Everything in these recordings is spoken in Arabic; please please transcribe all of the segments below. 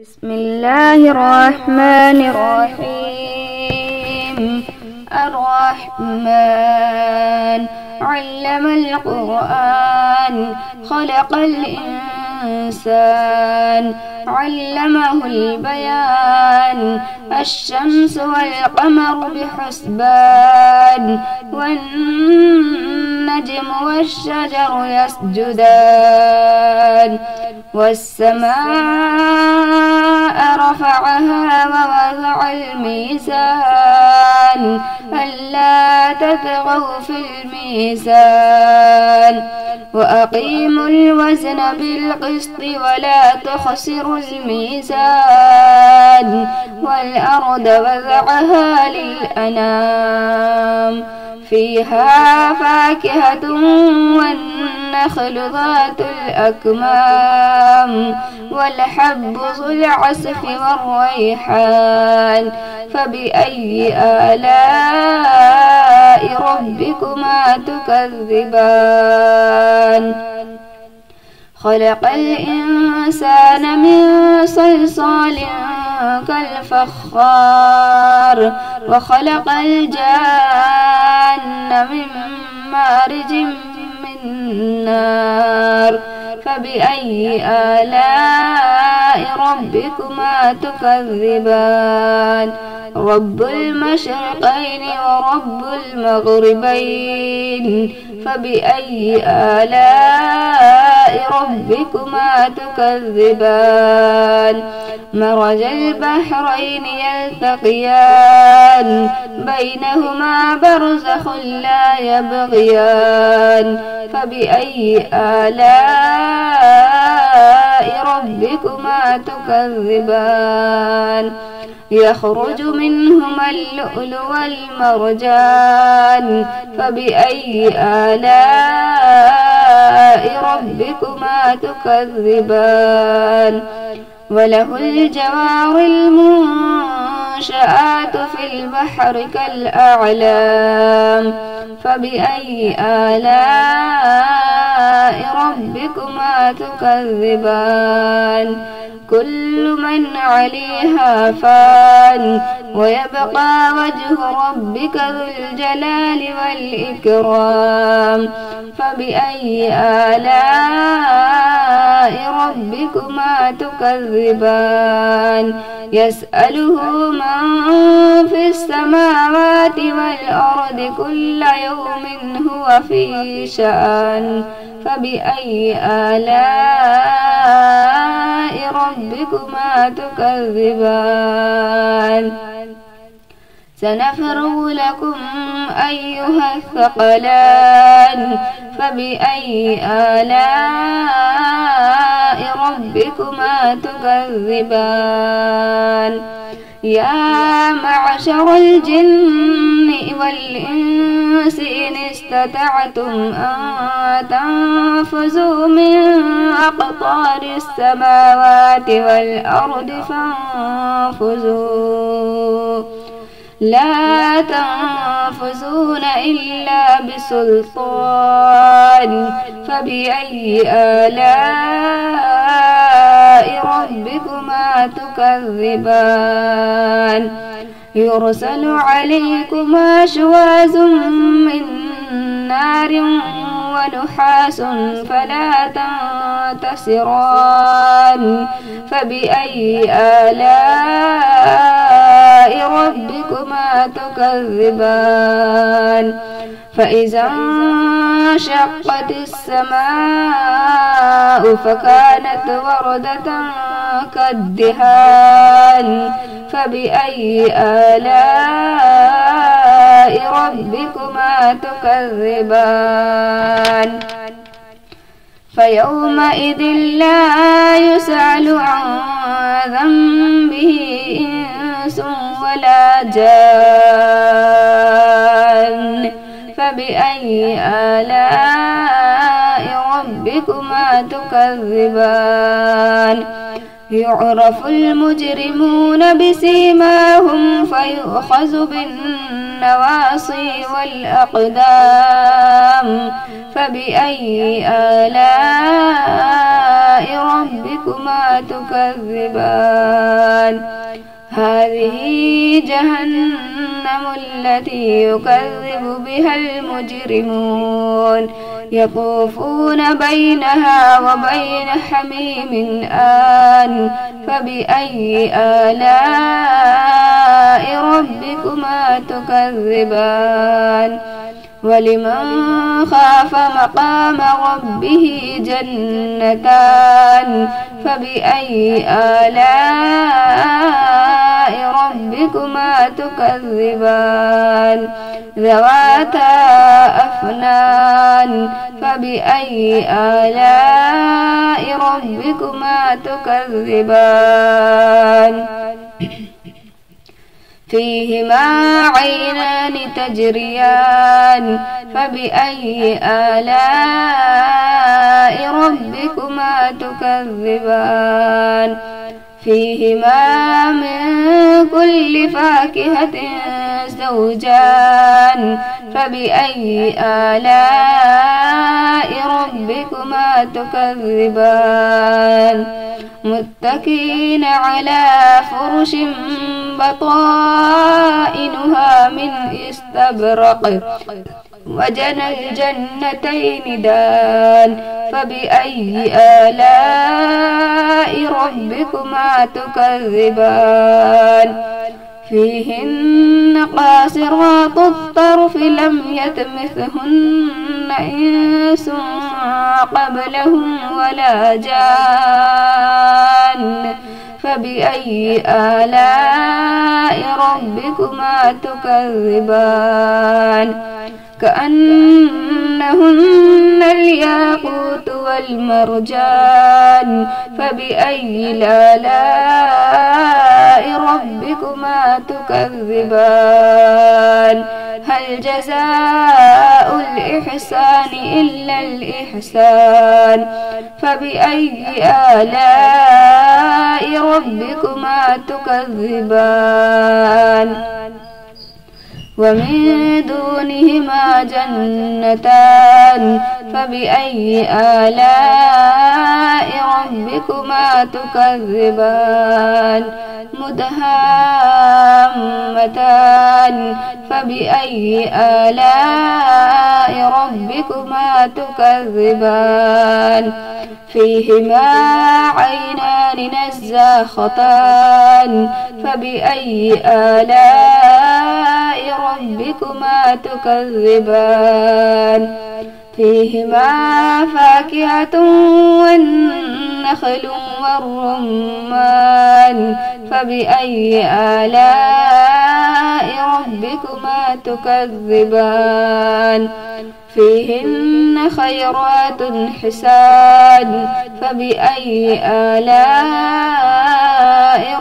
بسم الله الرحمن الرحيم. الرحمن علم القرآن خلق الإنسان علمه البيان. الشمس والقمر بحسبان والنجم والشجر يسجدان. والسماء رفعها ووضع الميزان ألا تطغوا في الميزان وأقيموا الوزن بالقسط ولا تخسروا الميزان. والأرض وضعها للأنام فيها فاكهة والنخل ذات الأكمام والحب ذو العصف والريحان. فبأي آلاء ربكما تكذبان؟ خلق الإنسان من صلصال كالفخار وخلق الجان من مارج من نار. فبأي آلاء ربكما تكذبان؟ رب المشرقين ورب المغربين. فبأي آلاء ربكما تكذبان؟ مرج البحرين يلتقيان بينهما برزخ لا يبغيان. فبأي آلاء ربكما تكذبان؟ يخرج منهما اللؤلؤ والمرجان. فبأي آلاء ربكما تكذبان؟ وله الجوار المنشآت في البحر كالأعلام. فبأي آلاء ربكما تكذبان؟ كل من عليها فان ويبقى وجه ربك ذو الجلال والإكرام. فبأي آلاء ربكما تكذبان؟ يسأله من في السماوات والأرض كل يوم هو في شأن. فبأي آلاء ربكما تكذبان؟ سنفرغ لكم أيها الثقلان. فبأي آلاء ربكما تكذبان؟ يا معشر الجن والإنس إن استطعتم أن تنفذوا من أقطار السماوات والأرض فانفذوا لا تنفذون إلا بسلطان. فبأي آلاء ربكما تكذبان؟ يرسل عليكما شواظ من نار ونحاس فلا تنتصران. فبأي آلاء ربكما تكذبان؟ فإذا انشقت السماء فكانت وردة كالدهان. فبأي آلاء ربكما تكذبان؟ فيومئذ لا يسأل عن ذنبه إنس ولا جان. فبأي آلاء ربكما تكذبان؟ يعرف المجرمون بسيماهم فيؤخذ بالنواصي والأقدام. فبأي آلاء ربكما ربكما تكذبان هذه جهنم التي يكذب بها المجرمون يطوفون بينها وبين حميم آن فبأي آلاء ربكما تكذبان ولمن خاف مقام ربه جنتان فبأي آلاء ربكما تكذبان ذواتا أفنان فبأي آلاء ربكما تكذبان فيهما عينان تجريان فبأي آلاء ربكما تكذبان فيهما من كل فاكهة زوجان فبأي آلاء ربكما تكذبان متكئين على فرش بطائنها من استبرق وجنى الجنتين دان فبأي آلاء ربكما تكذبان فيهن قاصرات الطرف لم يطمثهن إنس قبلهم ولا جان فبأي آلاء ربكما تكذبان كأنهن الياقوت والمرجان فبأي آلاء ربكما تكذبان هل جزاء الإحسان إلا الإحسان فبأي آلاء ربكما تكذبان ومن دونهما جنتان فبأي آلاء ربكما تكذبان مدهامتان فبأي آلاء ربكما تكذبان فيهما عينان نزاختان فبأي آلاء ربكما تكذبان فيهما فاكهة والنخل والرمان فبأي آلاء ربكما تكذبان فيهن خيرات حسان فبأي آلاء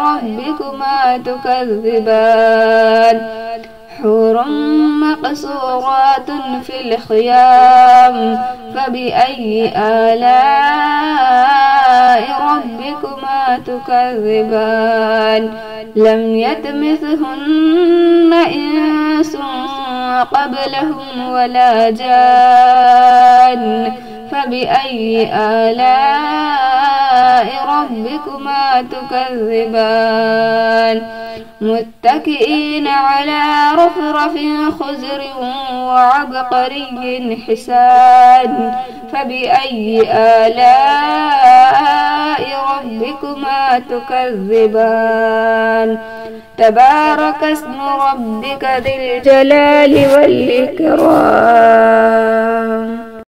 ربكما تكذبان حور مقصورات في الخيام فبأي آلاء ربكما تكذبان لم يطمثهن إنس قبلهم ولا جان فبأي آلاء ربكما تكذبان متكئين على رفرف خضر وعبقري حسان فبأي آلاء ربكما تكذبان تبارك اسم ربك ذي الجلال والإكرام.